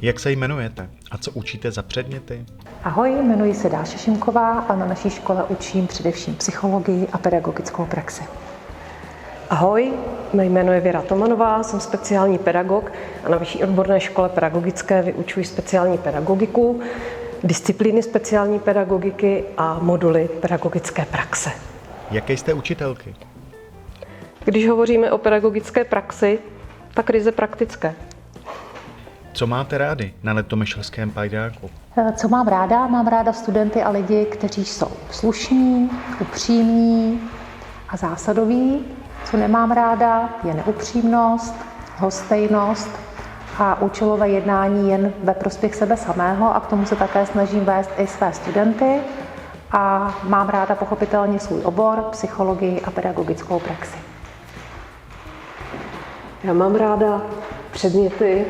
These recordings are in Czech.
Jak se jmenujete a co učíte za předměty? Ahoj, jmenuji se Dáša Šimková a na naší škole učím především psychologii a pedagogickou praxi. Ahoj, mé jméno je Věra Tomanová, jsem speciální pedagog a na Vyšší odborné škole pedagogické vyučuji speciální pedagogiku, disciplíny speciální pedagogiky a moduly pedagogické praxe. Jaké jste učitelky? Když hovoříme o pedagogické praxi, tak ryze praktické. Co máte rádi na Litomyšlském pajdáku? Co mám ráda? Mám ráda studenty a lidi, kteří jsou slušní, upřímní a zásadoví. Co nemám ráda, je neupřímnost, lhostejnost a účelové jednání jen ve prospěch sebe samého, a k tomu se také snažím vést i své studenty. A mám ráda pochopitelně svůj obor, psychologii a pedagogickou praxi. Já mám ráda předměty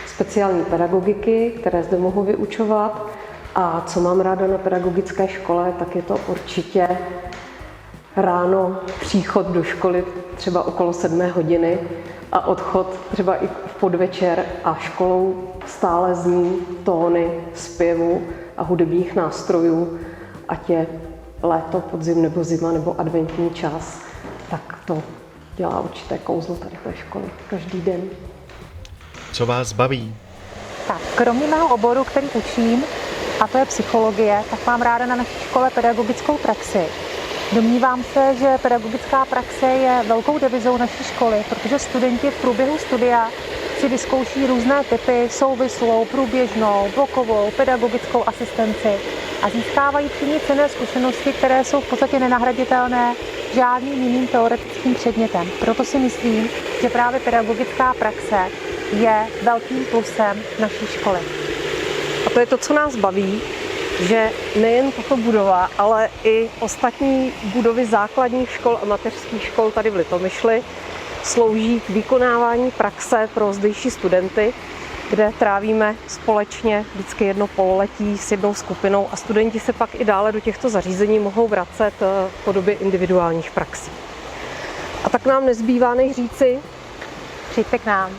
speciální pedagogiky, které zde mohu vyučovat. A co mám ráda na pedagogické škole, tak je to určitě ráno příchod do školy třeba okolo 7 hodiny a odchod třeba i v podvečer a školou stále zní tóny zpěvu a hudebních nástrojů, ať je léto, podzim nebo zima nebo adventní čas, tak to dělá určité kouzlo tady ve škole každý den. Co vás baví? Tak, kromě mého oboru, který učím, a to je psychologie, tak mám ráda na naší škole pedagogickou praxi. Domnívám se, že pedagogická praxe je velkou devizou naší školy, protože studenti v průběhu studia si vyzkouší různé typy, souvislou, průběžnou, blokovou, pedagogickou asistenci a získávají při ní cenné zkušenosti, které jsou v podstatě nenahraditelné žádným jiným teoretickým předmětem. Proto si myslím, že právě pedagogická praxe je velkým plusem naší školy. A to je to, co nás baví, že nejen tato budova, ale i ostatní budovy základních škol a mateřských škol tady v Litomyšli slouží k vykonávání praxe pro zdejší studenty, kde trávíme společně vždycky jedno pololetí s jednou skupinou a studenti se pak i dále do těchto zařízení mohou vracet v podobě individuálních praxí. A tak nám nezbývá než říci: Přijďte k nám.